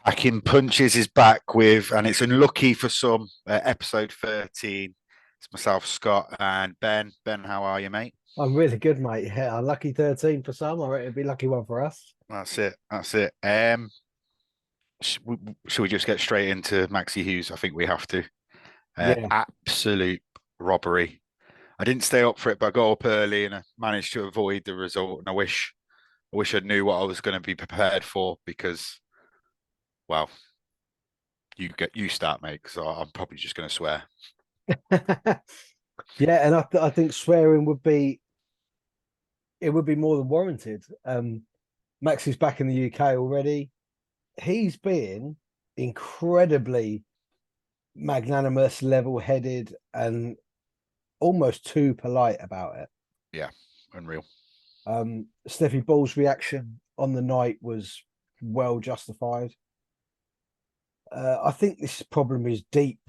Hacking Punches is back with, and it's unlucky for some, episode 13. It's myself, Scott, and Ben. Ben, how are you, mate? I'm really good, mate. Yeah, unlucky 13 for some. I reckon it'd be lucky one for us. That's it. That's it. Should we just get straight into Maxi Hughes? I think we have to. Yeah, Absolute robbery. I didn't stay up for it, but I got up early and I managed to avoid the result. And I wish I knew what I was going to be prepared for because, well, you start, mate, because I'm probably just going to swear. yeah, and I think swearing would be more than warranted. Max is back in the UK already. He's been incredibly magnanimous, level-headed, and almost too polite about it. Yeah, unreal. Steffi Ball's reaction on the night was well justified. I think this problem is deep,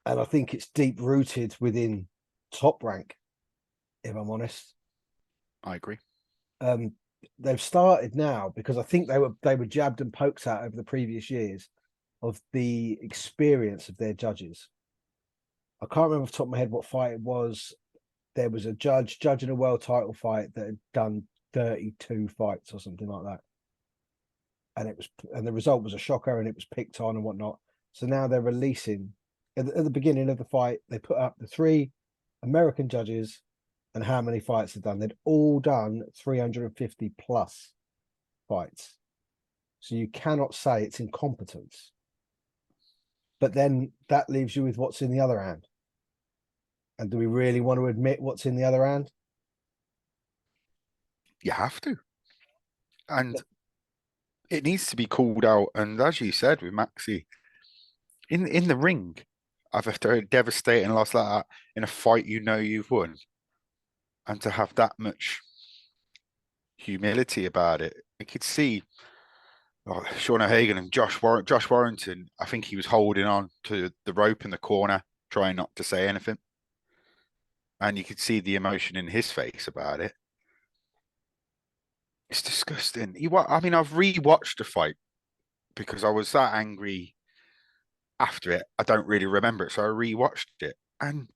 and I think it's deep rooted within Top Rank. If I'm honest, I agree. um, they've started now because I think they were jabbed and poked at over the previous years of the experience of their judges. I can't remember off the top of my head what fight it was. There was a judge judging a world title fight that had done 32 fights or something like that, and the result was a shocker, and it was picked on and whatnot. So now they're releasing at the beginning of the fight. They put up the three American judges and how many fights they've done. They'd all done 350 plus fights. So you cannot say it's incompetence. But then that leaves you with what's in the other hand. And do we really want to admit what's in the other hand? You have to. And it needs to be called out. And as you said with Maxi, in the ring, after a devastating loss like that, in a fight you've won, and to have that much humility about it, I could see Sean O'Hagan and Josh Warrington. I think he was holding on to the rope in the corner, trying not to say anything, and you could see the emotion in his face about it. It's disgusting. I mean, I've rewatched the fight because I was that angry after it. I don't really remember it, so I rewatched it, and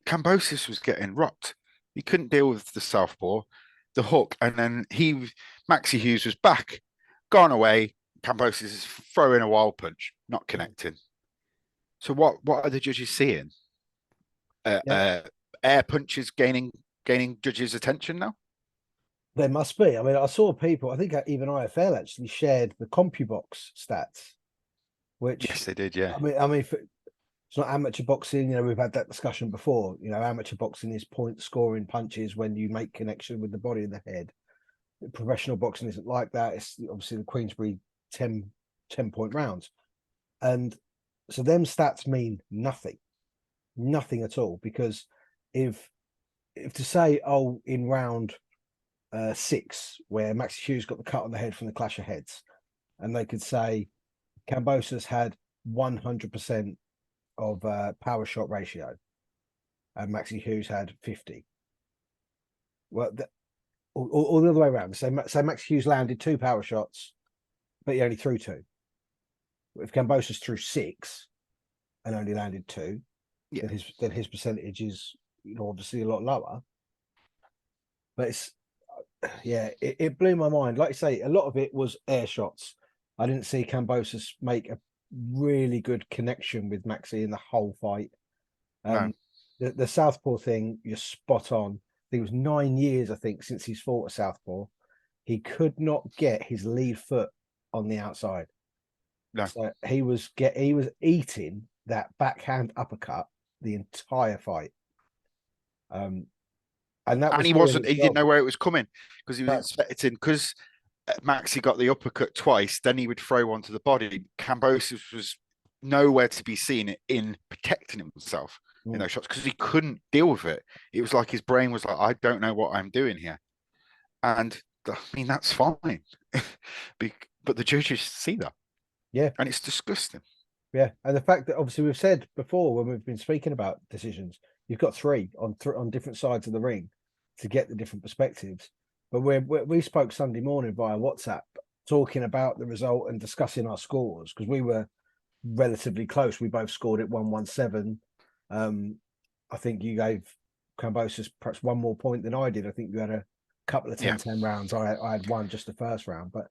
Kambosos was getting rocked. He couldn't deal with the southpaw, the hook, and then Maxi Hughes was back, gone away. Kambosos is throwing a wild punch, not connecting. So what are the judges seeing? Uh, Yeah, uh, Air punches gaining judges' attention now. there must be. I mean, I saw people, I think even IFL actually shared the CompuBox stats, which Yes, they did. Yeah, it's not amateur boxing. We've had that discussion before. Amateur boxing is point scoring punches when you make connection with the body and the head. Professional boxing isn't like that. It's obviously the Queensbury 10 point rounds. And so them stats mean nothing at all. Because if to say, oh, in round 6, where Maxi Hughes got the cut on the head from the clash of heads, and they could say Kambosos had 100% of power shot ratio, and Maxi Hughes had 50. Well, or the other way around. So Maxi Hughes landed 2 power shots, but he only threw 2. If Kambosos threw 6 and only landed 2, yeah. then his percentage is obviously a lot lower. But it blew my mind. Like you say, a lot of it was air shots. I didn't see Kambosos make a really good connection with Maxi in the whole fight. No, The southpaw thing, you're spot on. It was 9 years, I think, since he's fought a southpaw. He could not get his lead foot on the outside, no. so he was eating that backhand uppercut the entire fight. Um, and that And was doing he its didn't job. know where it was coming because he was No, expecting, because Maxi got the uppercut twice, then he would throw one to the body. Cambosis was nowhere to be seen in protecting himself in mm, those shots because he couldn't deal with it. It was like his brain was like, I don't know what I'm doing here. And I mean, that's fine. But the judges see that. yeah, And it's disgusting. yeah, and the fact that obviously we've said before when we've been speaking about decisions, you've got three on different sides of the ring to get the different perspectives. But we spoke Sunday morning via WhatsApp, talking about the result and discussing our scores because we were relatively close. We both scored at 117. I think you gave Kambosos perhaps one more point than I did. I think you had a couple of 10-10 rounds. I had one just the first round, but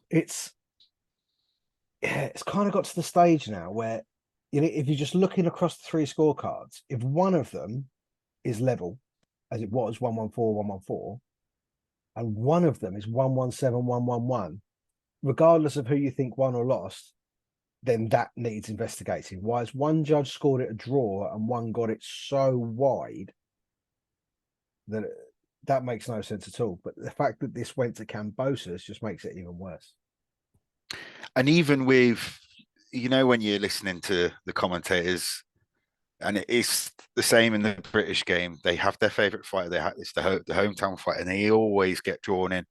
it's kind of got to the stage now where, you know, if you're just looking across the three scorecards, if one of them is level, as it was 114, 114, and one of them is 117, 111, regardless of who you think won or lost, then that needs investigating. Why has one judge scored it a draw and one got it so wide that that makes no sense at all? But the fact that this went to Kambosos just makes it even worse. And even with, you know, when you're listening to the commentators, and it's the same in the British game, they have their favourite fighter. It's the hometown fight, and they always get drawn in.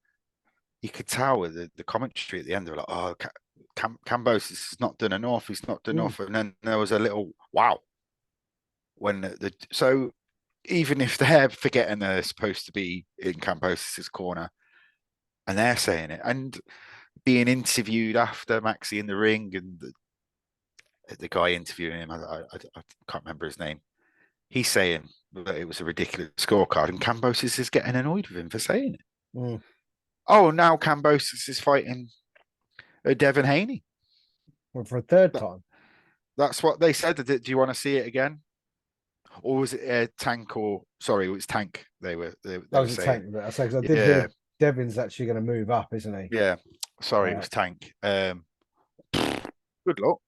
You could tell with the commentary at the end, they're like, "Oh, Kambosos has not done enough. He's not done enough." And then there was a little wow when so even if they're forgetting they're supposed to be in Kambosos' corner, and they're saying it, and being interviewed after Maxi in the ring, and the guy interviewing him, I can't remember his name. He's saying that it was a ridiculous scorecard, and Kambosos is getting annoyed with him for saying it. Oh, now Kambosos is fighting Devin Haney. Well, for a third time. That's what they said. Do you want to see it again? Or was it Tank? Or sorry, it was Tank. They were saying. Tank. I say, because I did hear Devin's actually going to move up, isn't he? Yeah. Sorry, it was Tank. Good luck.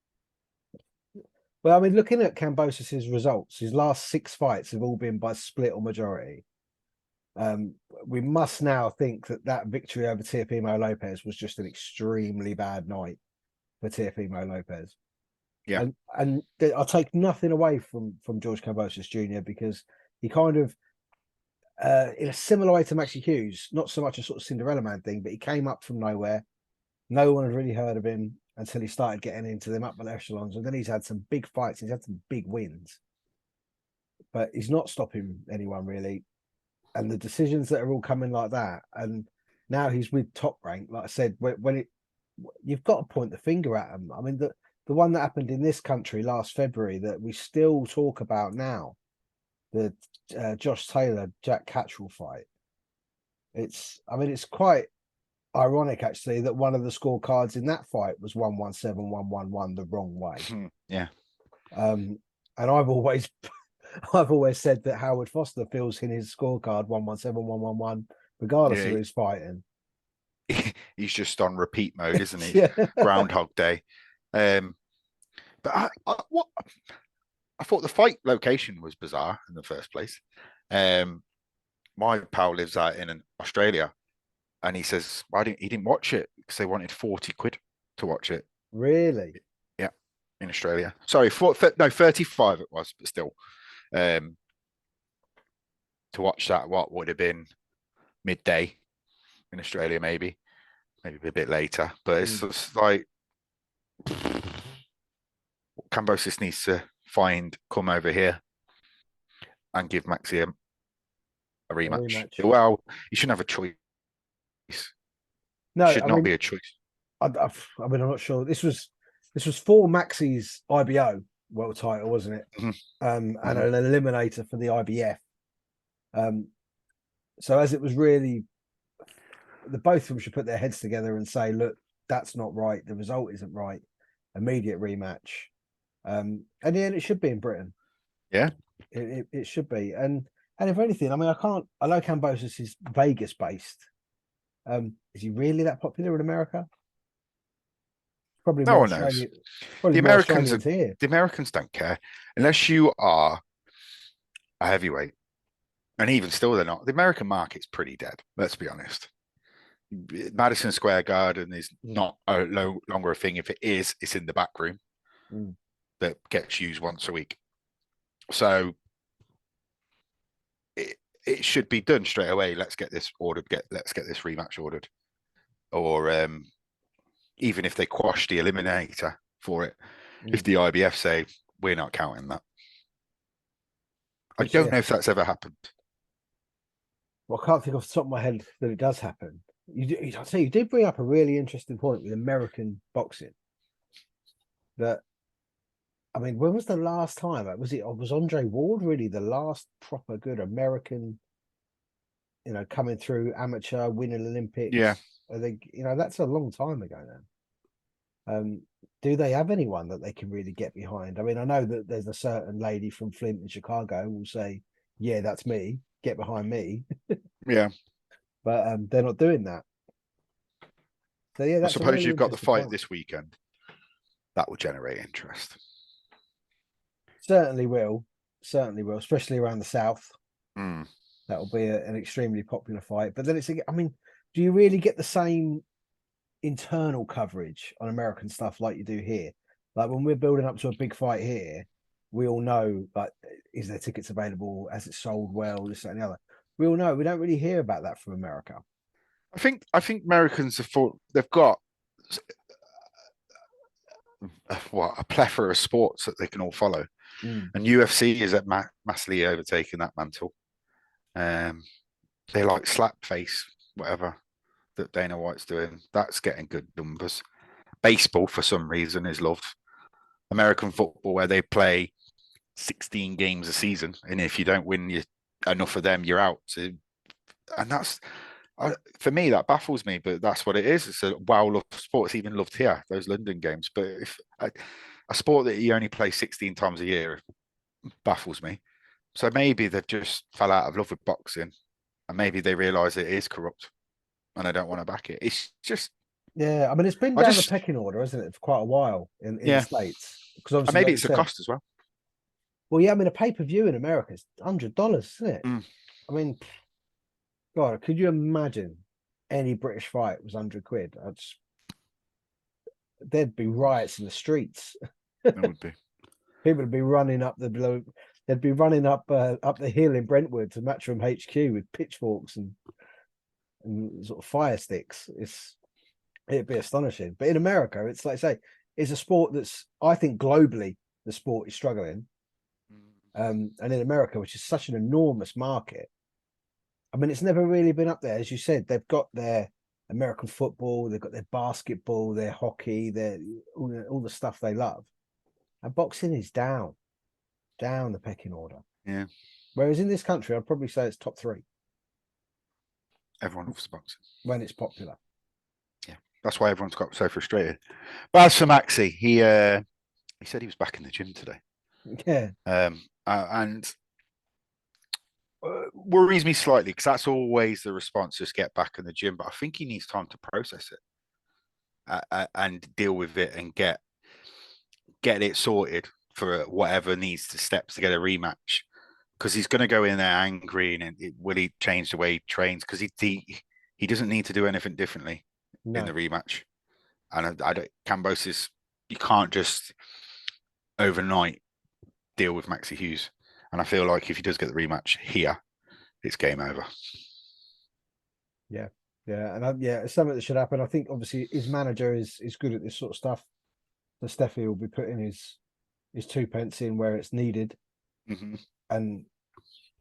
Well, I mean, looking at Kambosos' results, his last 6 fights have all been by split or majority. We must now think that victory over Teofimo Lopez was just an extremely bad night for Teofimo Lopez. Yeah, and I'll take nothing away from George Kambosos Jr. because he kind of, in a similar way to Maxi Hughes, not so much a sort of Cinderella Man thing, but he came up from nowhere. No one had really heard of him until he started getting into them upper echelons, and then he's had some big fights. He's had some big wins, but he's not stopping anyone really. And the decisions that are all coming like that, and now he's with Top Rank. Like I said, when you've got to point the finger at him. I mean, the one that happened in this country last February that we still talk about now, the Josh Taylor Jack Catchell fight. It's quite ironic actually that one of the scorecards in that fight was 117, 111 the wrong way. Yeah. And I've always said that Howard Foster feels in his scorecard 117, 111, regardless of who's fighting. He's just on repeat mode, isn't he? Groundhog Day. But I thought the fight location was bizarre in the first place. My pal lives out in Australia, and he says he didn't watch it because they wanted 40 quid to watch it. Really? Yeah, in Australia. Sorry, 35 it was, but still. To watch that, what would have been midday in Australia, maybe a bit later. But it's just like Kambosos needs to come over here and give Maxi a rematch. Well, you shouldn't have a choice. No, it should not be a choice. I mean, I'm not sure. This was for Maxi's IBO world title, wasn't it? And an eliminator for the IBF. So as it was really, the both of them should put their heads together and say, look, that's not right. The result isn't right. Immediate rematch. And yeah, it should be in Britain. Yeah, it should be. And if anything, I mean, I know Kambosos is Vegas based. Is he really that popular in America? Probably no more one knows. The Americans don't care unless you are a heavyweight, and even still, they're not. The American market's pretty dead. Let's be honest. Madison Square Garden is not no longer a thing. If it is, it's in the back room that gets used once a week. So it should be done straight away. Let's get this ordered. Let's get this rematch ordered. Or even if they quash the eliminator for it, if the IBF say we're not counting that. I don't know if that's ever happened. Well, I can't think off the top of my head that it does happen. I tell you, you did bring up a really interesting point with American boxing. That I mean, when was the last time? Was Andre Ward really the last proper good American? Coming through amateur, winning Yeah, Olympics. I think that's a long time ago now. Do they have anyone that they can really get behind? I mean, I know that there's a certain lady from Flint in Chicago who will say, "Yeah, that's me. Get behind me." yeah. But they're not doing that. So yeah, I that's a suppose really you've got the interesting fight point. this weekend. That will generate interest. Certainly will, certainly will, especially around the South. Mm. That will be an extremely popular fight. But then I mean, do you really get the same internal coverage on American stuff like you do here? Like when we're building up to a big fight here, we all know, like, is there tickets available? Has it sold well? This, that, and the other. We all know. We don't really hear about that from America. I think Americans have thought they've got a plethora of sports that they can all follow, Mm. and UFC is massively overtaking that mantle. They like slap face, whatever that Dana White's doing. That's getting good numbers. Baseball, for some reason, is loved. American football, where they play 16 games a season, and if you don't win enough of them, you're out. So, and for me, that baffles me, but that's what it is. It's a well-loved sport. It's even loved here, those London games. But if a sport that you only play 16 times a year baffles me. So maybe they've just fell out of love with boxing, and maybe they realise it is corrupt, and I don't want to back it. It's just, Yeah, I mean, it's been I down the just, pecking order, hasn't it, for quite a while in the yeah, States? Because and obviously, maybe like you it's the said, cost as well. well, yeah, I mean, a pay-per-view in America is $100, isn't it? Mm, I mean, God, could you imagine any British fight was 100 quid? There'd be riots in the streets. it would be. People would be running up the below. They'd be running up the hill in Brentwood to Matchroom HQ with pitchforks and sort of fire sticks. It'd be astonishing. But in America, it's like I say, it's a sport that's, I think, globally the sport is struggling. And in America, which is such an enormous market, I mean, it's never really been up there. As you said, they've got their American football, they've got their basketball, their hockey, their all the stuff they love. And boxing is down the pecking order. Yeah, Whereas in this country, I'd probably say it's top 3 everyone loves boxing. when it's popular. Yeah, that's why everyone's got so frustrated. But as for Maxi, he said he was back in the gym today, Yeah. and worries me slightly because that's always the response: just get back in the gym. But I think he needs time to process it and deal with it and get it sorted for whatever needs to steps to get a rematch. Because he's going to go in there angry, and will he change the way he trains? Because he doesn't need to do anything differently in No. the rematch. And I don't. Kambosos, you can't just overnight deal with Maxi Hughes. And I feel like if he does get the rematch here, it's game over. Yeah. Yeah. And yeah, it's something that should happen. I think obviously his manager is good at this sort of stuff. So Steffi will be putting his 2 pence in where it's needed. Mm-hmm. And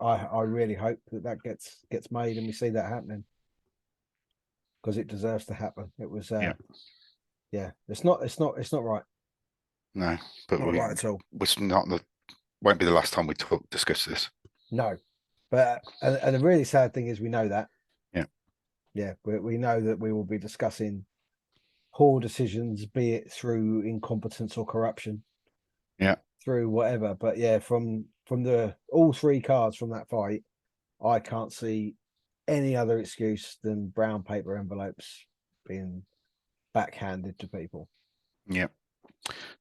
I really hope that gets made and we see that happening because it deserves to happen. It was yeah, it's not right. No, but Not right at all. won't be the last time we discuss this. No. But and the really sad thing is we know that. Yeah. Yeah, we know that we will be discussing poor decisions, be it through incompetence or corruption. Yeah. Through whatever. But yeah, from the all 3 cards from that fight, I can't see any other excuse than brown paper envelopes being backhanded to people. Yeah.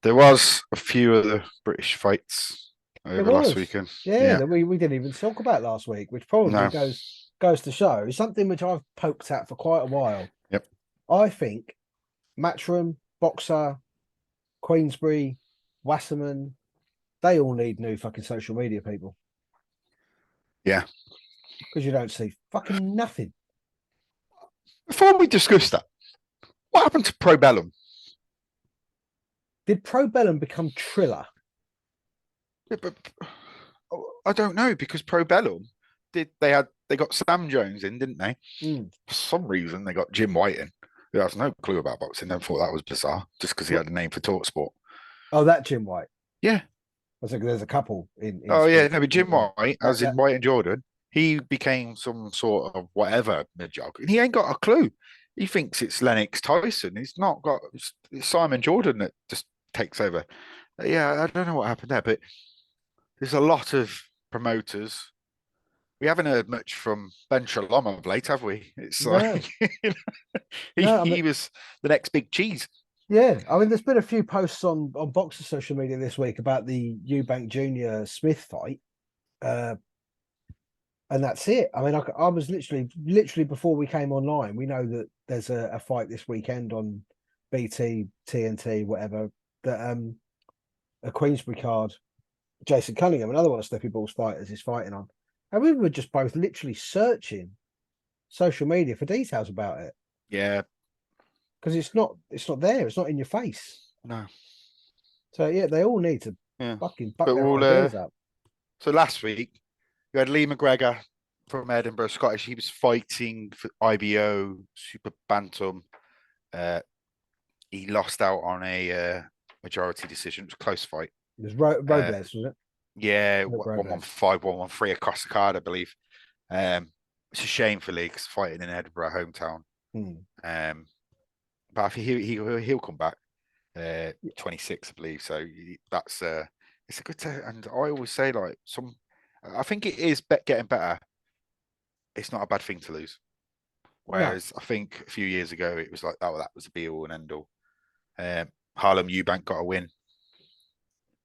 There was a few other British fights There over last was, weekend. yeah, Yeah. that we didn't even talk about last week, which probably No. goes to show something which I've poked at for quite a while. Yep. I think Matchroom, Boxer, Queensbury, Wasserman, they all need new fucking social media people. Yeah. Because you don't see fucking nothing. Before we discuss that, what happened to Probellum? Did Probellum become Triller? Yeah, but I don't know because Probellum they had they got Sam Jones in, didn't they? Mm. For some reason, they got Jim White in, who has no clue about boxing. Then thought that was bizarre, just because he What? had a name for talk sport. Oh, that Jim White. Yeah. I was like, there's a couple in Oh yeah, sport. no, but Jim Yeah. White, That, as in that, White and Jordan, he became some sort of whatever mid-jog, and he ain't got a clue. He thinks it's Lennox Tyson. He's not got. It's Simon Jordan that just takes over. Yeah, I don't know what happened there, but there's a lot of promoters. We haven't heard much from Ben Shalom of late, have we? It's no, like no. I mean, he was the next big cheese. yeah. I mean, there's been a few posts on Boxer social media this week about the Eubank Junior Smith fight. Uh, and that's it. I mean, I was literally before we came online, we know that there's a fight this weekend on BT, TNT, whatever, that a Queensbury card, Jason Cunningham, another one of Steppy Ball's fighters, is fighting on. And we were just both literally searching social media for details about it Yeah, because it's not there, it's not in your face. no, So yeah, they all need to yeah. fucking buck But their we'll ideas up. so last week you had Lee McGregor from Edinburgh, Scottish. He was fighting for IBO Super Bantam. Uh, he lost out on a majority decision. It was a close fight. It was Uh, Robles, was it? yeah, Robles. 115, 113 across the card, I believe. It's a shame for Lee because fighting in Edinburgh, hometown. Hmm. But I think he'll come back. 26, I believe. So that's it's a good. And I always say like I think it is getting better. It's not a bad thing to lose. No. Whereas I think a few years ago it was like that was a be all and end all. Harlem Eubank got a win.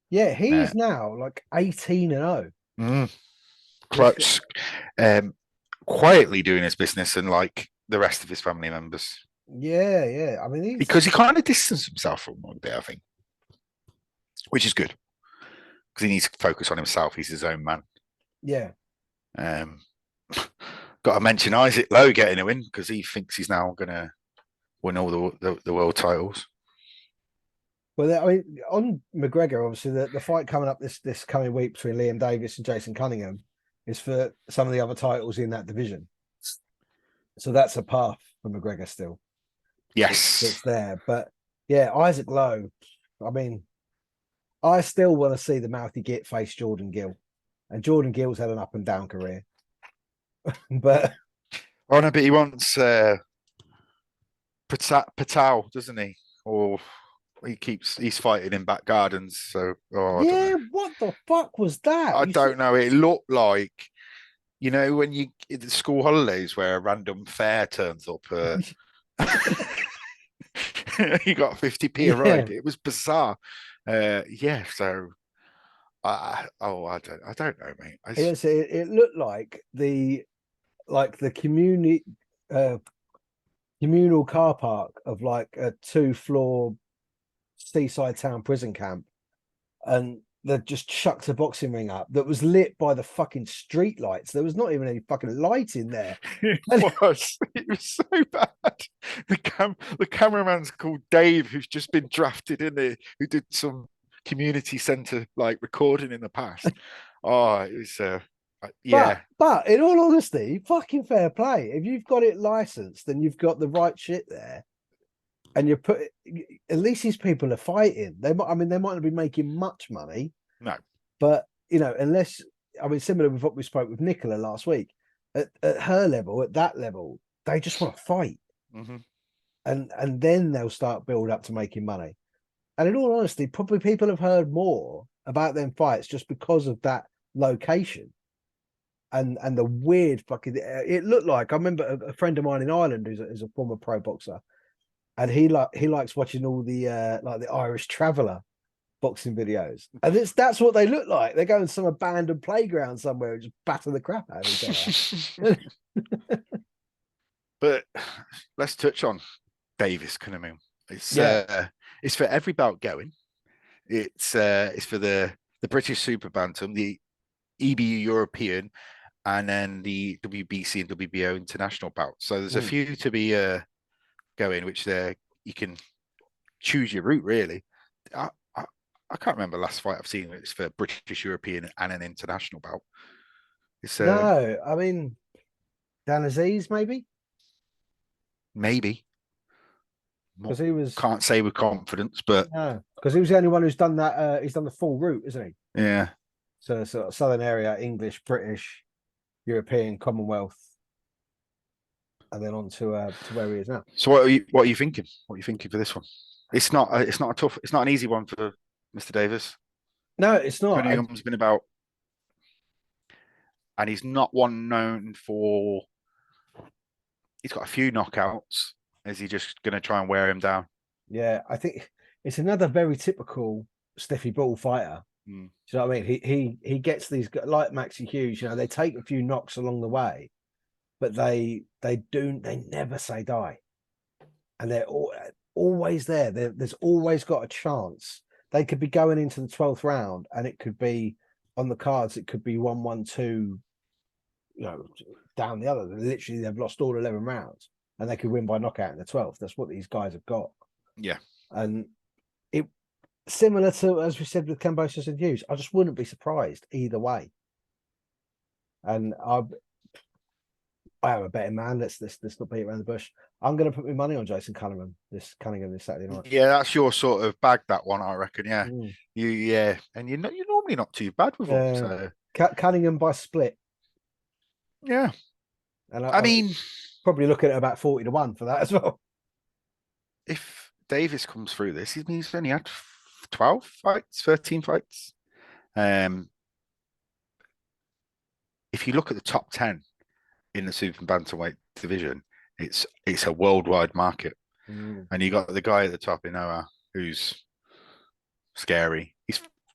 Yeah, he Uh, is now like 18-0. mm, Which Clutch, quietly doing his business and like the rest of his family members yeah. I mean because he's he kind of distanced himself from one day, I think, which is good because he needs to focus on himself. He's his own man. yeah. Um, got to mention Isaac Lowe getting a win because he thinks he's now going to win all the world titles. Well, I mean, on McGregor, obviously, the fight coming up this coming week between Liam Davies and Jason Cunningham is for some of the other titles in that division. So that's a path for McGregor still. Yes. That's there. But yeah, Isaac Lowe, I mean, I still want to see the mouthy git face Jordan Gill. And Jordan Gill's had an up and down career. But Oh no, but he wants Patel, doesn't he? Or he's fighting in back gardens. So I don't know. yeah, what the fuck was that? I don't know. It looked like when you in the school holidays where a random fair turns up. You got 50p a Yeah. ride. It was bizarre. Yeah. So I don't know, mate. It looked like the communal car park of like a 2-floor seaside town prison camp, and they just chucked a boxing ring up that was lit by the fucking street lights. There was not even any fucking light in there. It And was. It was so bad. The cameraman's called Dave, who's just been drafted in there, who did some community centre like recording in the past. Oh, it was but yeah. but in all honesty, fucking fair play. If you've got it licensed and you've got the right shit there, and you put at least these people are fighting. They might not be making much money, No. but unless similar with what we spoke with Nicola last week, at her level, at that level, they just want to fight. Mm-hmm. And then they'll start build up to making money. And in all honesty, probably people have heard more about them fights just because of that location and the weird fucking. It looked like I remember a friend of mine in Ireland who's a former pro boxer, and he likes watching all the like the Irish Traveller boxing videos, and that's what they look like. They go in some abandoned playground somewhere and just batter the crap out of each other. But let's touch on Davis Cunningham. Yeah. It's for every bout going. It's for the British Super Bantam, the EBU European, and then the WBC and WBO international bout. So there's a few to be going, which you can choose your route really. I can't remember the last fight I've seen. It's for British European and an international bout. It's No, I mean, Dan Aziz, maybe? Maybe. Because he was Can't say with confidence, but no, because he was the only one who's done that. He's done the full route, isn't he? yeah. So sort of southern area, English, British, European, Commonwealth, and then on to where he is now. So what are you thinking? What are you thinking for this one? It's not an easy one for Mr. Davies. No, it's not. Cunningham's been about, and he's not one known for. He's got a few knockouts. Is he just going to try and wear him down? Yeah, I think it's another very typical Steffi Ball fighter. Mm. Do you know what I mean? He gets these like Maxi Hughes. You know, they take a few knocks along the way, but they never say die, and they're always there. There's always got a chance. They could be going into the 12th round, and it could be on the cards. It could be 1-1-2. You know, down the other. Literally, they've lost all 11 rounds, and they could win by knockout in the 12th. That's what these guys have got. Yeah, and it similar to as we said with Kambosos and Hughes. I just wouldn't be surprised either way. And I am a betting man. Let's not beat around the bush. I'm going to put my money on Jason Cunningham this Saturday night. yeah, that's your sort of bag. That one, I reckon. Yeah, Mm. and you're normally not too bad with them. So Cunningham by split. yeah, And I mean, probably looking at about 40-1 for that as well. if Davies comes through this, he's only had 12 fights, 13 fights. If you look at the top 10 in the super bantamweight division, it's a worldwide market. And you got the guy at the top, Inouye, who's scary.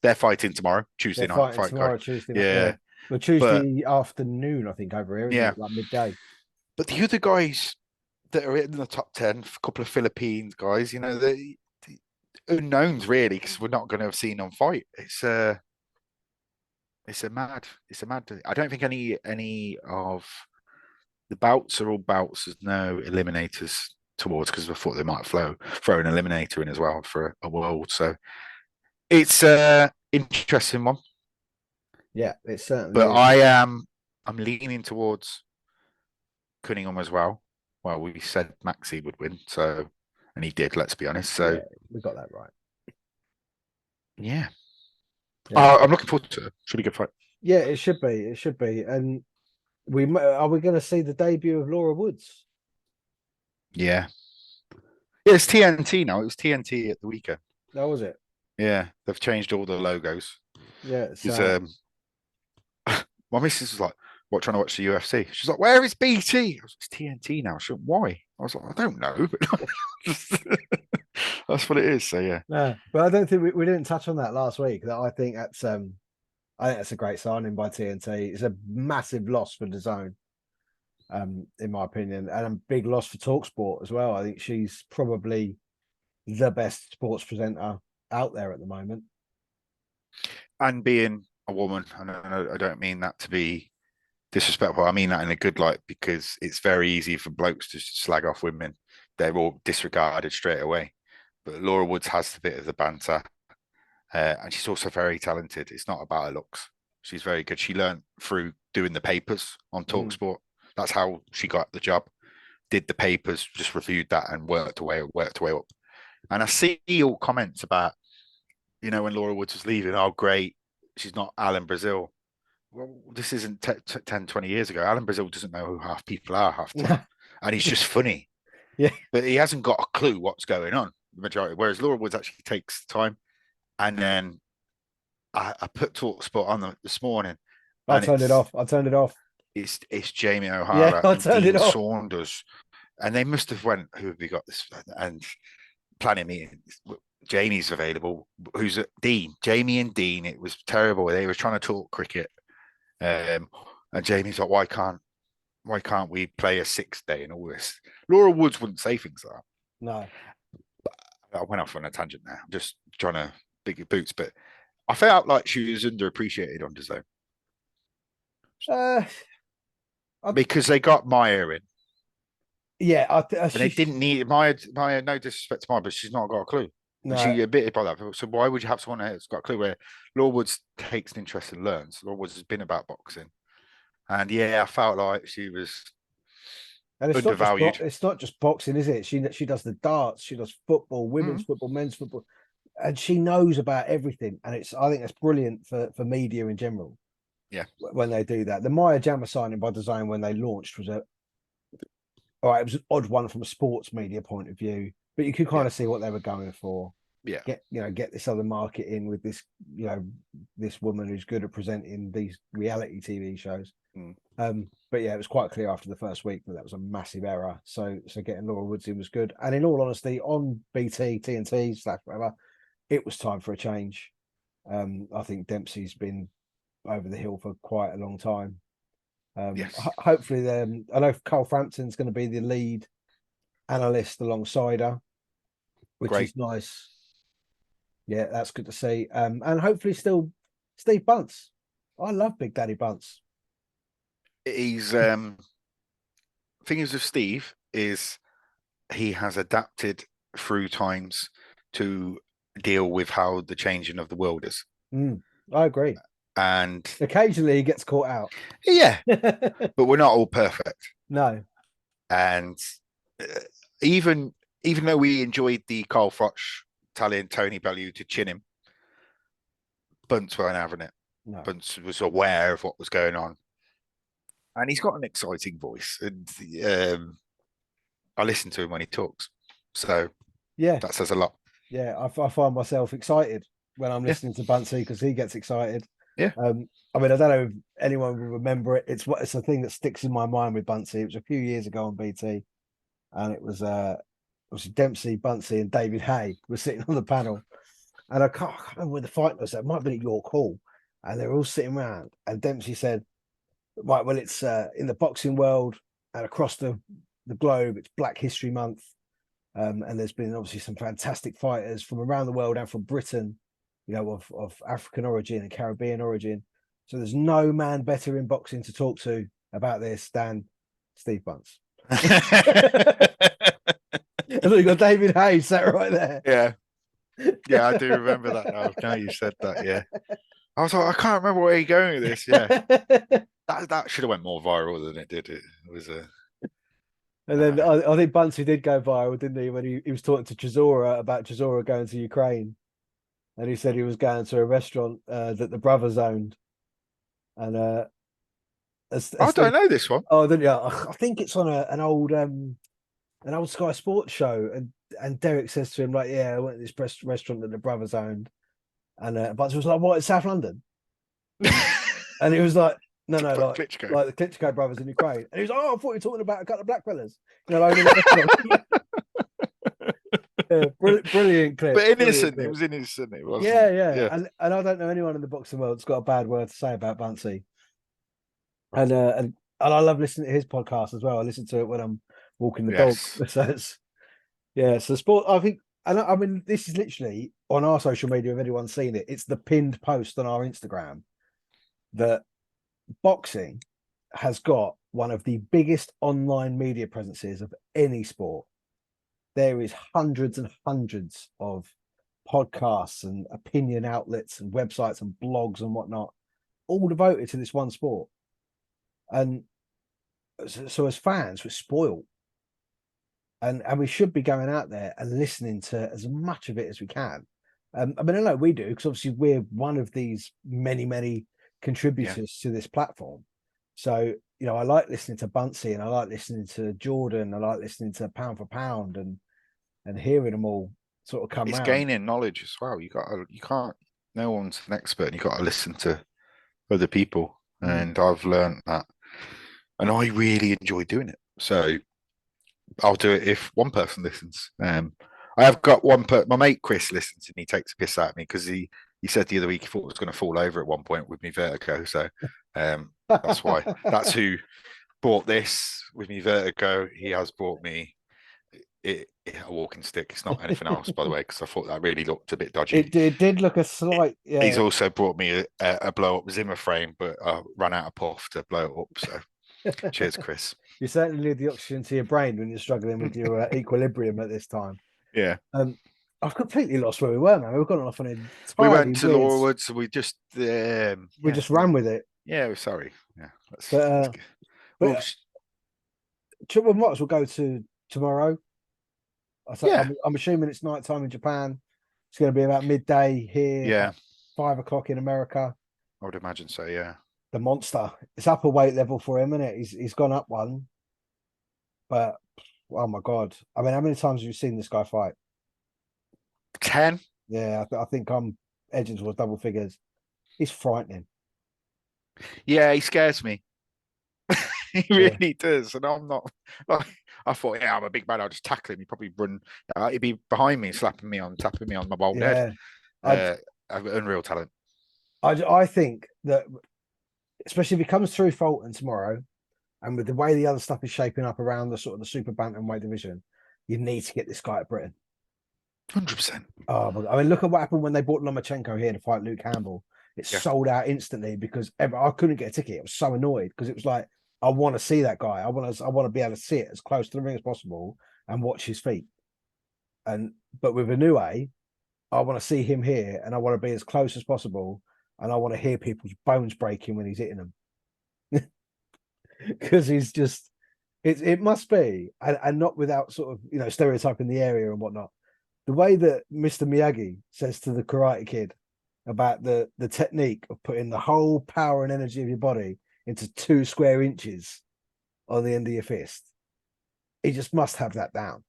They're fighting tomorrow, Tuesday They're night. fighting tomorrow, Tuesday night. Yeah. Well, Tuesday afternoon, I think, over here, isn't it? Like midday. But the other guys that are in the top 10, a couple of Philippines guys, you know, the unknowns really, because we're not going to have seen them fight. It's a mad. I don't think any of the bouts are all bouts. There's no eliminators towards, because I thought they might throw an eliminator in as well for a world. So it's a interesting one. Yeah, it certainly But is. I'm leaning towards Cunningham as well. Well, we said Maxi would win, so, and he did. Let's be honest. So yeah, we got that right. yeah, Yeah. I'm looking forward to it. Should be a good fight. Yeah, it should be. It should be. And are we going to see the debut of Laura Woods? Yeah. Yeah, it's TNT now. It was TNT at the weekend. That was it. Yeah, they've changed all the logos. Yeah. Because my missus was like, trying to watch the UFC. She's like, where is BT? I was like, it's TNT now. She went, why? I was like, I don't know, but that's what it is. So yeah. No, but I don't think we didn't touch on that last week. That I think that's a great signing by TNT. It's a massive loss for the zone, in my opinion, and a big loss for TalkSport as well. I think she's probably the best sports presenter out there at the moment. And being a woman, I don't mean that to be disrespectful. I mean that in a good light, because it's very easy for blokes to slag off women. They're all disregarded straight away. But Laura Woods has a bit of the banter, and she's also very talented. It's not about her looks. She's very good. She learned through doing the papers on TalkSport. That's how she got the job. Did the papers, just reviewed that, and worked away up. And I see all comments about, when Laura Woods was leaving, oh, great, she's not Alan Brazil. Well, this isn't 10, 20 years ago. Alan Brazil doesn't know who half people are half the time. And he's just funny. Yeah. But he hasn't got a clue what's going on, the majority. Whereas Laura Woods actually takes time. And then I put TalkSport on this morning. I turned it off. It's Jamie O'Hara and Dean Saunders. And they must have went, who have we got this? And planning meetings. Jamie's available. Who's Dean? Jamie and Dean. It was terrible. They were trying to talk cricket. And Jamie's like, why can't we play a 6-day and all this? Laura Woods wouldn't say things like that. No. I went off on a tangent there. I'm just trying to big your boots, but I felt like she was underappreciated on DAZN. Because they got Maya in. Yeah, and they didn't need Maya. No disrespect to Maya, but she's not got a clue. No. She admitted by that. So why would you have someone that's got a clue? Where Laura Woods takes an interest and learns. Laura Woods has been about boxing, and yeah, I felt like she was And undervalued. it's not just boxing, is it? She does the darts, she does football, women's Mm, football, men's football, and she knows about everything. And I think that's brilliant for media in general yeah, when they do that. The Maya Jama signing by design when they launched was all right, it was an odd one from a sports media point of view, but you could kind yeah, of see what they were going for. yeah. Get this other market in with this, this woman who's good at presenting these reality TV shows. Mm, But yeah, it was quite clear after the first week that was a massive error. So getting Laura Woods in was good. And in all honesty, on BT, TNT, slash whatever, it was time for a change. I think Dempsey's been over the hill for quite a long time. yes, Hopefully, then I know Carl Frampton's going to be the lead analyst alongside her, which great. is nice. Yeah, that's good to see. And hopefully, still Steve Bunce. I love Big Daddy Bunce. He's thing is with Steve is he has adapted through times to deal with how the changing of the world is. I agree. And Occasionally, he gets caught out. yeah, but we're not all perfect. No. And uh, even though we enjoyed the Carl Froch telling Tony Bellew to chin him, Bunce weren't having it. No. Bunce was aware of what was going on, and he's got an exciting voice. And I listen to him when he talks, so Yeah. that says a lot. Yeah. I find myself excited when I'm Yeah, listening to Buncey because he gets excited. yeah. I mean, I don't know if anyone will remember it. It's a thing that sticks in my mind with Buncey. It was a few years ago on BT, and it was Dempsey, Buncey, and David Hay were sitting on the panel. And I can't remember where the fight was. It might have been at York Hall. And they were all sitting around. And Dempsey said, right, well, it's in the boxing world and across the globe, it's Black History Month. And there's been obviously some fantastic fighters from around the world and from Britain, of African origin and Caribbean origin. So there's no man better in boxing to talk to about this than Steve Bunce. And so you got David Hayes sat right there. Yeah, yeah, I do remember that now. Now you said that, yeah. I was like, I can't remember where you're going with this. Yeah, that should have went more viral than it did. It was a. And then I think Buncey did go viral, didn't he, when he was talking to Chisora about Chisora going to Ukraine. And he said he was going to a restaurant that the brothers owned. And I don't know this one. oh, didn't you? I think it's on an old Sky Sports show. And Derek says to him, like, yeah, I went to this restaurant that the brothers owned. And Buncey was like, what, it's South London? And he was like, no, like the Klitschko brothers in Ukraine. And he was like, oh, I thought you were talking about a couple of black fellas. Owning a restaurant. Yeah, brilliant clip. But innocent. Clip. It was innocent. It wasn't. Yeah. And I don't know anyone in the boxing world that's got a bad word to say about Buncey. And I love listening to his podcast as well. I listen to it when I'm walking the dog. So so sport, I think, and I mean, this is literally on our social media, if anyone's seen it, it's the pinned post on our Instagram that boxing has got one of the biggest online media presences of any sport. There is hundreds and hundreds of podcasts and opinion outlets and websites and blogs and whatnot, all devoted to this one sport. And so as fans, we're spoiled. And we should be going out there and listening to as much of it as we can. I mean, I know we do, because obviously we're one of these many, many contributors to this platform. So, I like listening to Buncey, and I like listening to Jordan. I like listening to Pound for Pound and hearing them all sort of come It's round. gaining knowledge as well. You can't, no one's an expert. You got to listen to other people. And I've learned that. And I really enjoy doing it. So I'll do it if one person listens. I have got my mate Chris listens, and he takes a piss at me because he said the other week he thought it was going to fall over at one point with me vertigo. So that's why. That's who bought this with me vertigo. He has bought me a walking stick. It's not anything else, by the way, because I thought that really looked a bit dodgy. It did look a slight. Yeah. He's also brought me a blow up Zimmer frame, but I ran out of puff to blow it up. So cheers, Chris. You certainly need the oxygen to your brain when you're struggling with your equilibrium at this time. Yeah. I've completely lost where we were, man. We've gone off on a we went to Laura Woods, so we just just ran with it. Yeah, we're sorry. Yeah, but Triple Mott's will go to tomorrow. Yeah, I'm assuming it's night time in Japan. It's going to be about midday here, yeah, 5 o'clock in America. I would imagine so. Yeah, The monster. It's up a weight level for him, isn't it? He's gone up one, but oh my god! I mean, how many times have you seen this guy fight? 10. Yeah, I think I'm edging towards double figures. He's frightening. Yeah, he scares me. He Yeah, really does, and I'm not like I thought. Yeah, I'm a big man. I'll just tackle him. He'd probably run. He'd be behind me, slapping me on, tapping me on my bald head. yeah. I Uh, Unreal talent. I think that especially if he comes through Fulton tomorrow, and with the way the other stuff is shaping up around the sort of the super bantamweight division, you need to get this guy at Britain. 100%. Oh, but I mean, look at what happened when they brought Lomachenko here to fight Luke Campbell. It Yeah, sold out instantly because I couldn't get a ticket. I was so annoyed because it was like I want to see that guy. I want to be able to sit as close to the ring as possible and watch his feet. And but with Inouye, I want to see him here and I want to be as close as possible and I want to hear people's bones breaking when he's hitting them because he's just it must be and not without sort of stereotyping the area and whatnot. The way that Mr. Miyagi says to the Karate Kid about the technique of putting the whole power and energy of your body into 2 square inches on the end of your fist, he just must have that down.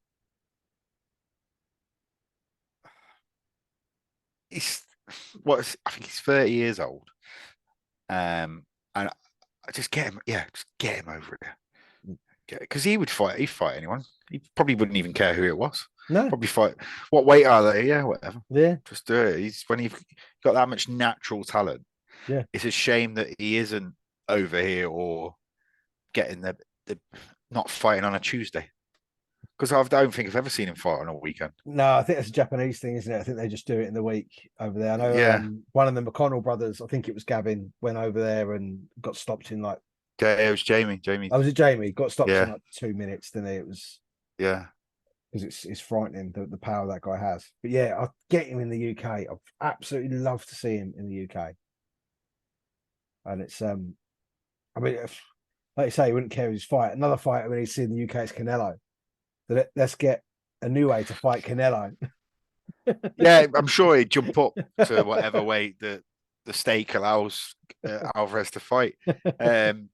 he's I think he's 30 years old. And I just get him. Yeah, just get him over it. Because he would fight. He'd fight anyone. He probably wouldn't even care who it was. No, Probably fight. What weight are they? Yeah, whatever. yeah, Just do it. He's when you've got that much natural talent. yeah. It's a shame that he isn't over here or getting the not fighting on a Tuesday. Because I don't think I've ever seen him fight on a weekend. No, I think that's a Japanese thing, isn't it? I think they just do it in the week over there. I know Yeah, one of the McConnell brothers, I think it was Gavin, went over there and got stopped in like, yeah, it was Jamie. Jamie. oh, was it Jamie? Got stopped in Yeah, like 2 minutes, didn't he? It was yeah. because it's frightening the power that guy has. But yeah, I'll get him in the UK. I'd absolutely love to see him in the UK. And it's I mean, like you say, he wouldn't care if he's fight. Another fight when he's in the UK is Canelo. So let's get Inouye to fight Canelo. Yeah, I'm sure he'd jump up to whatever weight the stake allows Alvarez to fight. Um,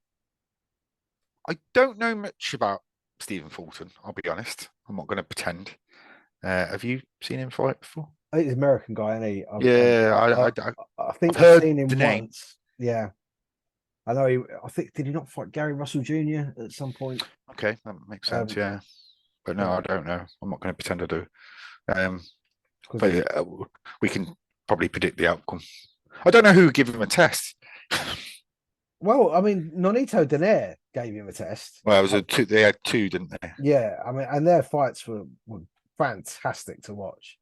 I don't know much about Stephen Fulton. I'll be honest. I'm not going to pretend. Have you seen him fight before? I think he's an American guy, isn't he? Yeah, I I've think I've heard seen him the name. once. Yeah, I know. I think did he not fight Gary Russell Jr. at some point? Okay, that makes sense. Um, Yeah, but no, but I don't know. I'm not going to pretend I do. Um, because but we can probably predict the outcome. I don't know who gave him a test. well, I mean, Nonito Donaire gave him a test. Well, it was a two. They had two, didn't they? Yeah, I mean, and their fights were fantastic to watch.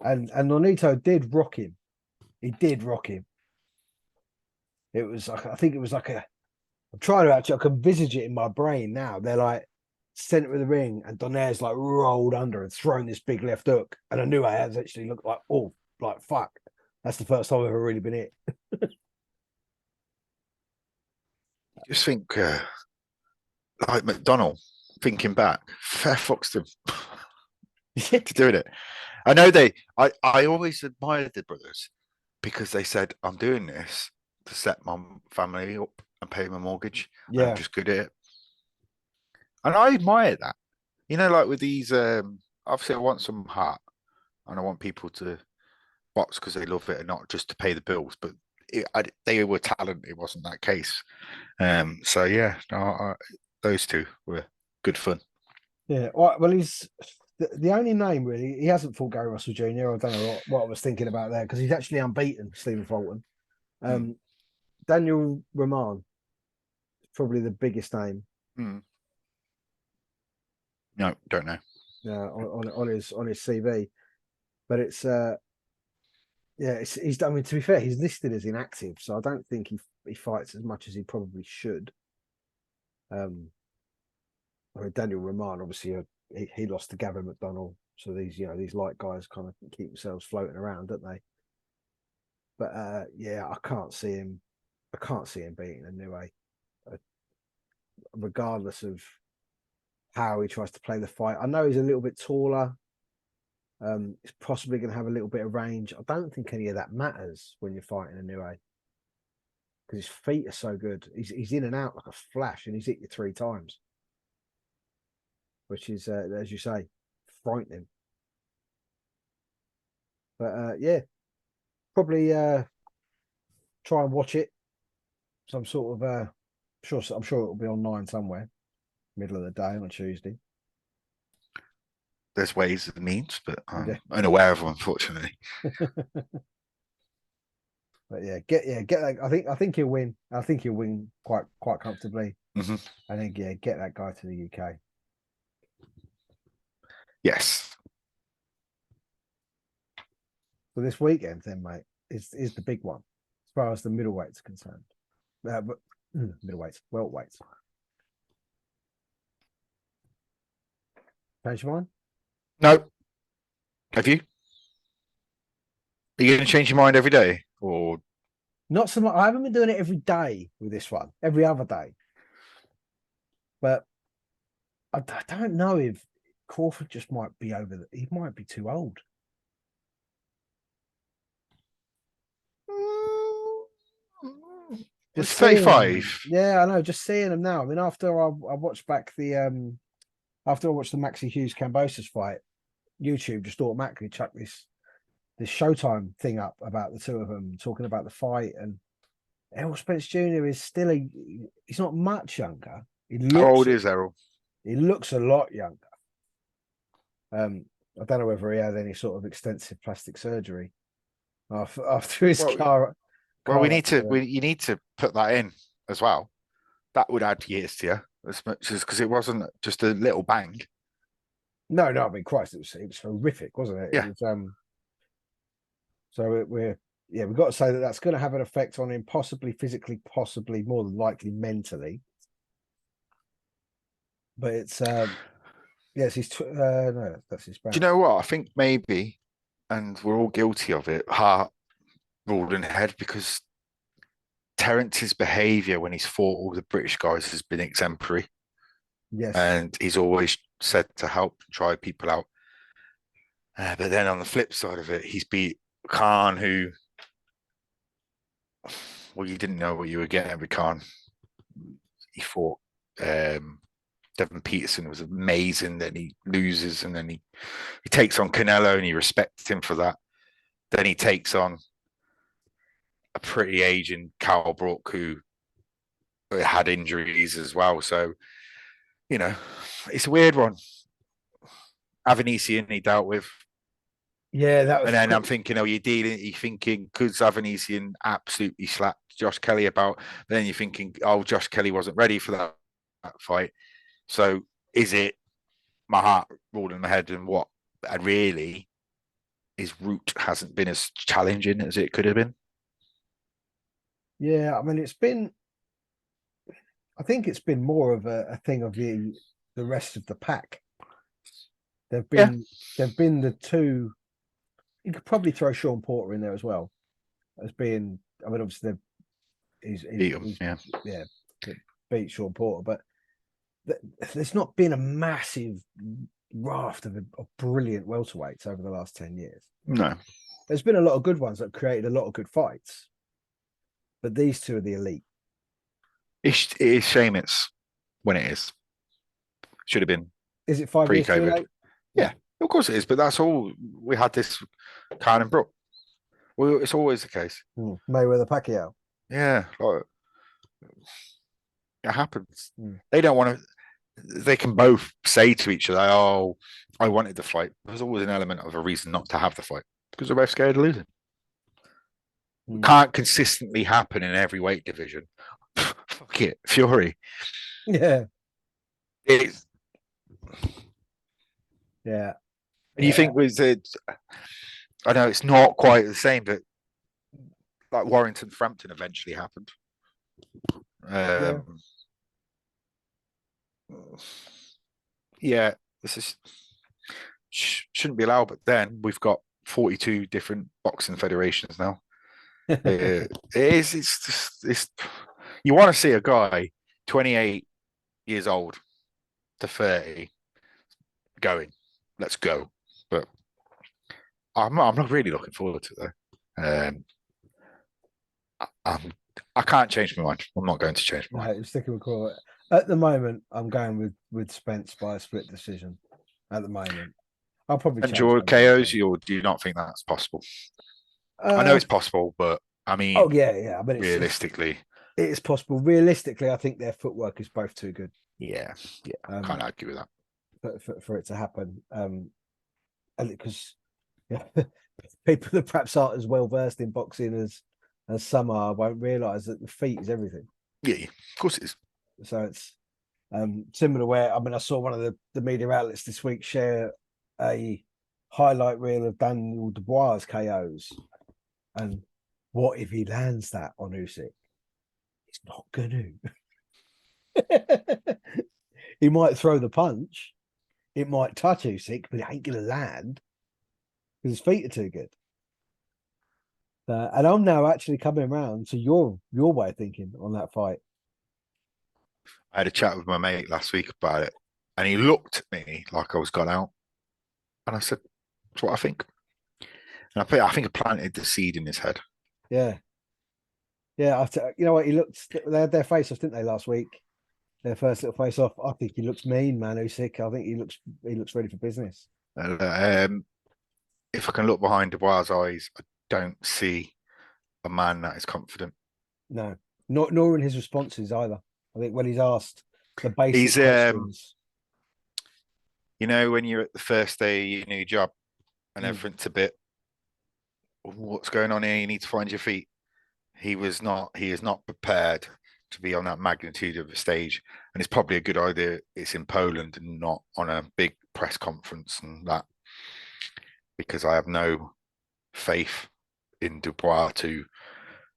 And Nonito did rock him. He did rock him. It was like I think it was like a. I'm trying to actually I can envisage it in my brain now. They're like center of the ring, and Donaire's like rolled under and thrown this big left hook, and I knew I had actually looked like like fuck. That's the first time I've ever really been hit. Just think, like McDonald, thinking back, fair fucks them to doing it. I know I always admired the brothers because they said, I'm doing this to set my family up and pay my mortgage. And I'm Yeah, just good at it. And I admire that. Like with these, obviously I want some heart and I want people to box because they love it and not just to pay the bills. But they were talented. It wasn't that case. So yeah, no, those two were good fun. yeah. Well, he's the only name really. He hasn't fought Gary Russell Jr. I don't know what I was thinking about there because he's actually unbeaten, Stephen Fulton. Hmm. Daniel Roman, probably the biggest name. Hmm. No, don't know. On his CV, but it's yeah, he's. I mean, to be fair, he's listed as inactive, so I don't think he fights as much as he probably should. I mean, Daniel Roman, obviously, he lost to Gavin McDonald, so these light guys kind of keep themselves floating around, don't they? But yeah, I can't see him. I can't see him beating Inouye, regardless of how he tries to play the fight. I know he's a little bit taller. He's possibly going to have a little bit of range. I don't think any of that matters when you're fighting Inouye because his feet are so good. He's in and out like a flash, and he's hit you 3 times, which is, as you say, frightening. But yeah, probably try and watch it. Some sort of I'm sure it'll be on 9 somewhere, middle of the day on a Tuesday. There's ways and means, but I'm Yeah. unaware of them, unfortunately. But get that. I think he'll win. I think he'll win quite comfortably. Mm-hmm. I think get that guy to the UK. Yes. So this weekend, then, mate, is the big one as far as the middleweights are concerned. But middleweights, welterweights. Change your mind? No. Have you? Are you going to change your mind every day, or Not so much. I haven't been doing it every day with this one. Every other day. But I don't know if Crawford just might be he might be too old. it's Just seeing 35? Yeah, I know. Just seeing him now. I mean, after I watched back after I watched the Maxi Hughes Kambosos fight, YouTube just automatically chucked this Showtime thing up about the two of them talking about the fight, and Spence Jr. is still he's not much younger. How old is Errol? He looks a lot younger. I don't know whether he had any sort of extensive plastic surgery after his car. Well, you need to put that in as well. That would add years to you as much as because it wasn't just a little bang. No, I mean, Christ, it was horrific, wasn't it? Yeah. It was, so we've got to say that's going to have an effect on him, possibly physically, possibly more than likely mentally. But it's yes, no, that's his. Do you know what? I think maybe, and we're all guilty of it, heart ruled in head because Terence's behaviour when he's fought all the British guys has been exemplary. Yes. And he's always said to help try people out. But then on the flip side of it, he's beat Khan, who, well, you didn't know what you were getting with Khan. He fought Devin Peterson, was amazing. Then he loses, and then he takes on Canelo, and he respects him for that. Then he takes on a pretty aging Cal Brook, who had injuries as well. So, you know, it's a weird one. Avanesian he dealt with. Yeah, that was. And then I'm thinking, you're thinking, could Avanesian absolutely slap Josh Kelly about? But then you're thinking, Josh Kelly wasn't ready for that fight. So is it my heart ruled in my head and what? And really, his route hasn't been as challenging as it could have been. Yeah, I mean, I think it's been more of a thing of the rest of the pack. They've been the two. You could probably throw Sean Porter in there as well as being. I mean, obviously, he's beat Sean Porter, but there's not been a massive raft of brilliant welterweights over the last 10 years. No, there's been a lot of good ones that created a lot of good fights, but these two are the elite. It is shame it's when it is. Should have been. Is it 5 years too late? Yeah, of course it is. But that's all we had this Khan and Brook. Well, it's always the case. Mayweather Pacquiao. Yeah, it happens. They don't want to. They can both say to each other, "Oh, I wanted the fight." There's always an element of a reason not to have the fight because they're both scared of losing. Can't consistently happen in every weight division. Fuck it, Fury. Yeah. It's. Yeah. And you think with it, I know it's not quite the same, but like Warrington Frampton eventually happened. Yeah, this is shouldn't be allowed, but then we've got 42 different boxing federations now. It's you want to see a guy 28 years old to 30 going. Let's go. But I'm not really looking forward to it though. I can't change my mind. I'm not going to change my mind. I'm sticking with Crawford. At the moment, I'm going with Spence by a split decision. At the moment, I'll probably And change George over the KOs, weekend. you, or do you not think that's possible? I know Uh, it's possible, but I oh mean, yeah. I mean, realistically, it is possible. Realistically, I think their footwork is both too good. yeah, can't Um, argue with that. for it to happen. And because people that perhaps aren't as well versed in boxing as some are won't realise that the feet is everything. Yeah, of course it is. So it's similar where I mean I saw one of the media outlets this week share a highlight reel of Daniel Dubois' KOs, and what if he lands that on Usyk? He's not gonna. He might throw the punch, it might touch Usyk, but it ain't gonna land because his feet are too good. And I'm now actually coming around to your way of thinking on that fight. I had a chat with my mate last week about it, and he looked at me like I was gone out, and I said, "That's what I think." And I think I planted the seed in his head. Yeah, yeah. You know what? He looked. They had their face off, didn't they, last week? Their first little face off. I think he looks mean, man. Usyk. I think he looks ready for business. Um, if I can look behind Dubois' eyes, I don't see a man that is confident. No, nor in his responses either. I think when he's asked the basic He's, questions. when you're at the first day of your new job and Mm, everything's a bit, what's going on here? You need to find your feet. He is not prepared to be on that magnitude of a stage. And it's probably a good idea it's in Poland and not on a big press conference and that, because I have no faith in Dubois to.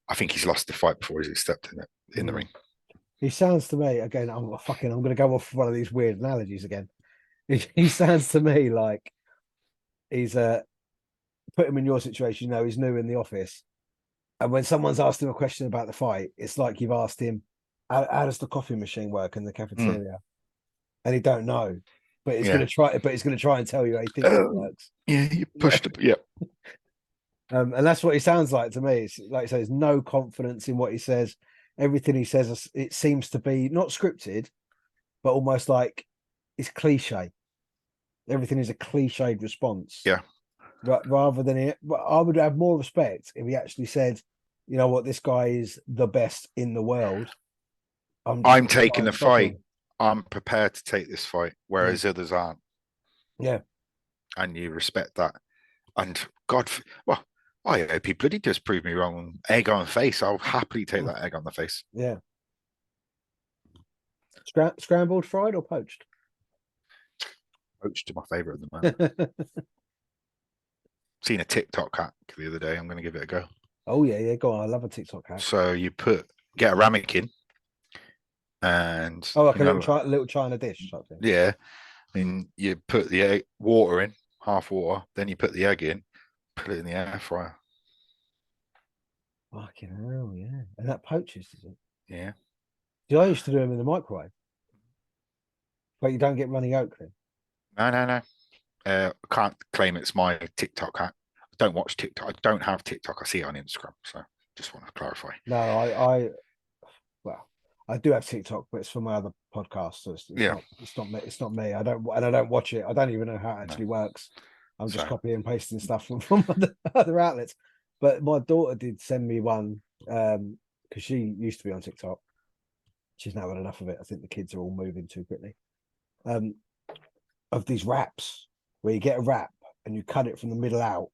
I think he's lost the fight before he's stepped in the mm. ring. He sounds to me again. I'm going to go off one of these weird analogies again. He sounds to me like he's put him in your situation. You know, he's new in the office, and when someone's asked him a question about the fight, it's like you've asked him, how does the coffee machine work in the Mm, cafeteria?" And he don't know, but he's going yeah. to try. But he's going to try and tell you how he thinks it works. Yeah, you Yeah. pushed it. Yeah. And that's what he sounds like to me. It's like he says, no confidence in what he says. Everything he says, it seems to be not scripted, but almost like it's cliche. Everything is a cliched response. Yeah. Rather than it, I would have more respect if he actually said, "You know what, this guy is the best in the world. I'm just I'm going to try taking and the stop fight. him." I'm prepared to take this fight, Mm. whereas others aren't. Yeah, And you respect that. And God, well, I hope he bloody does prove me wrong. Egg on the face. I'll happily take that egg on the face. yeah. Scrambled, fried, or poached? Poached to my favourite at the moment. Seen a TikTok hack the other day. I'm going to give it a go. Oh yeah. Go on. I love a TikTok hack. So you get a ramekin and Oh, like a little China dish type thing. yeah, and you put the water in, half water, then you put the egg in, put it in the air fryer. Fucking hell, yeah. And that poaches, is it? Yeah. I used to do them in the microwave, but you don't get runny yolk then. No. I can't claim it's my TikTok hack. I don't watch TikTok. I don't have TikTok. I see it on Instagram. So just want to clarify. No, well, I do have TikTok, but it's for my other podcast, so Yeah. it's not me. It's not me. I don't watch it. I don't even know how it No. actually works. I'm just So copying and pasting stuff from other outlets. But my daughter did send me one because she used to be on TikTok. She's now had enough of it. I think the kids are all moving too quickly. Um, of these wraps where you get a wrap and you cut it from the middle out,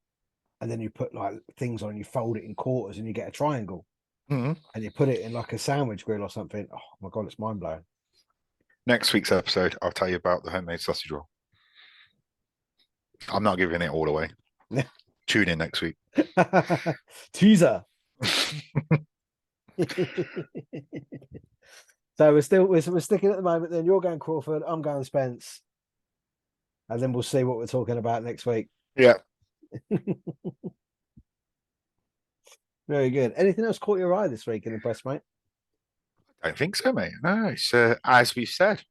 and then you put like things on, you fold it in quarters, and you get a triangle, mhm. and you put it in like a sandwich grill or something. Oh my god, it's mind blowing. Next week's episode, I'll tell you about the homemade sausage roll. I'm not giving it all away. Tune in next week. Teaser. So we're sticking at the moment. Then you're going Crawford, I'm going Spence, and then we'll see what we're talking about next week. Yeah. Very good. Anything else caught your eye this week in the press, mate? I don't think so, mate. No, it's as we've said.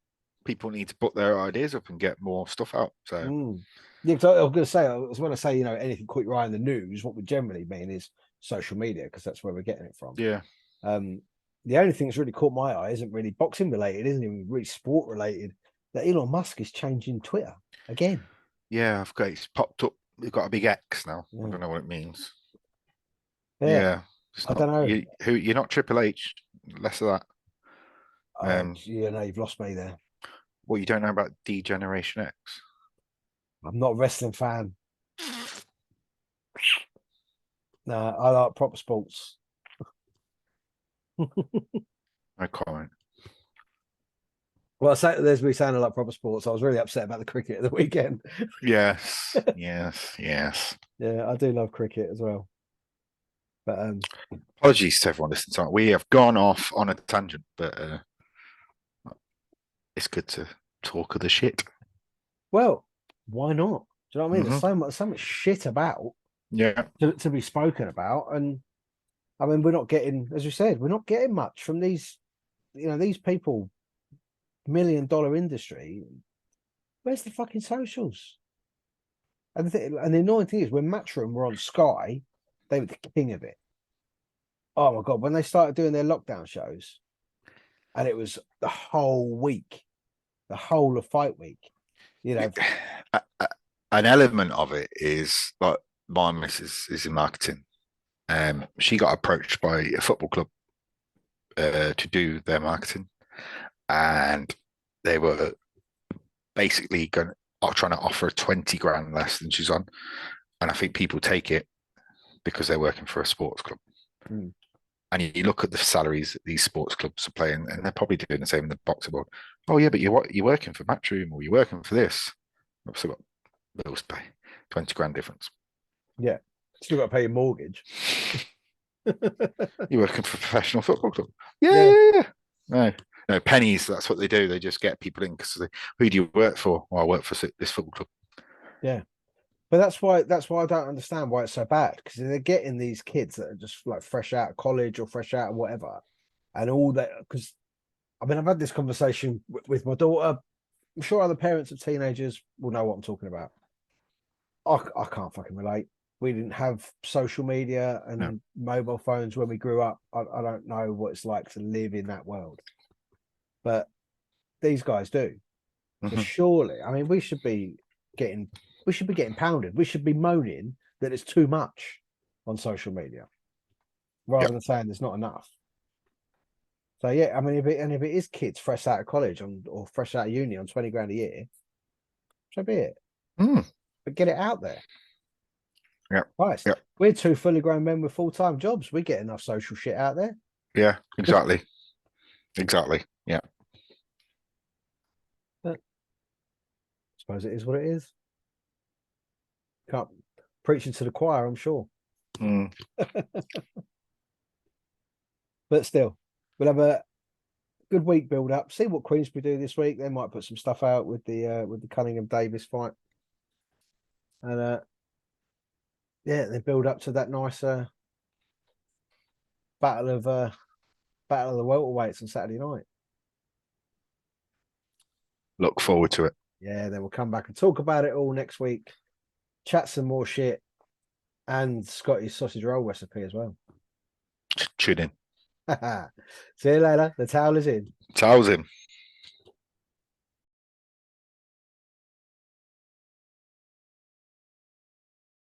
people need to put their ideas up and get more stuff out. So Yeah, 'cause I was going to say, I was when I say, anything caught your eye in the news, what we generally mean is social media, because that's where we're getting it from. yeah, The only thing that's really caught my eye isn't really boxing related, isn't even really sport related. That Elon Musk is changing Twitter again. yeah, I've got it's popped up. We've got a big X now. I Yeah. don't know what it means. Yeah, Yeah, it's I not don't know. you're not Triple H. Less of that. Oh, you've lost me there. What you don't know about D-Generation X? I'm not a wrestling fan. No, I like proper sports. No comment. Well, I say there's me saying I like proper sports. I was really upset about the cricket at the weekend. Yes, yes, yes. Yeah, I do love cricket as well. But Apologies to everyone listening to it. We have gone off on a tangent, but it's good to talk of the shit. well, why not? Do you know what I mean? Mm-hmm. There's so much shit about Yeah, to be spoken about, and I mean, we're not getting, as you said, we're not getting much from these, these people, $1 million industry. Where's the fucking socials? And the annoying thing is, when Matchroom were on Sky, they were the king of it. Oh my god, when they started doing their lockdown shows, and it was the whole week, the whole of fight week, an element of it is like my missus is in marketing. She got approached by a football club to do their marketing, and they were basically trying to offer 20 grand less than she's on. And I think people take it because they're working for a sports club. And you look at the salaries that these sports clubs are playing, and they're probably doing the same in the boxing world. Oh yeah, but you're working for Matchroom, or you're working for this. I've still got bills to pay. 20 grand difference. Yeah, still got to pay your mortgage. You're working for a professional football club. Yeah. No, pennies. That's what they do. They just get people in because who do you work for? Well, I work for this football club. Yeah, but that's why I don't understand why it's so bad, because they're getting these kids that are just like fresh out of college or fresh out of whatever, and all that. Because I mean, I've had this conversation with my daughter. I'm sure other parents of teenagers will know what I'm talking about. I can't fucking relate. We didn't have social media and mobile phones when we grew up. I don't know what it's like to live in that world, but these guys do. So surely, I mean, we should be getting pounded. We should be moaning that it's too much on social media, rather than saying there's not enough. So yeah, I mean, if it is kids fresh out of college or fresh out of uni on 20 grand a year, so be it. But get it out there. Yeah. Christ, we're two fully grown men with full-time jobs. We get enough social shit out there. Yeah, exactly. Exactly. Yeah. But I suppose it is what it is. Can't preaching to the choir, I'm sure. But still, we'll have a good week build up. See what Queensbury do this week. They might put some stuff out with the Cunningham Davies fight, and they build up to that nice battle of the welterweights on Saturday night. Look forward to it. Yeah, then we'll come back and talk about it all next week. Chat some more shit, and Scotty's sausage roll recipe as well. Tune in. See you later. The towel is in. Towels in.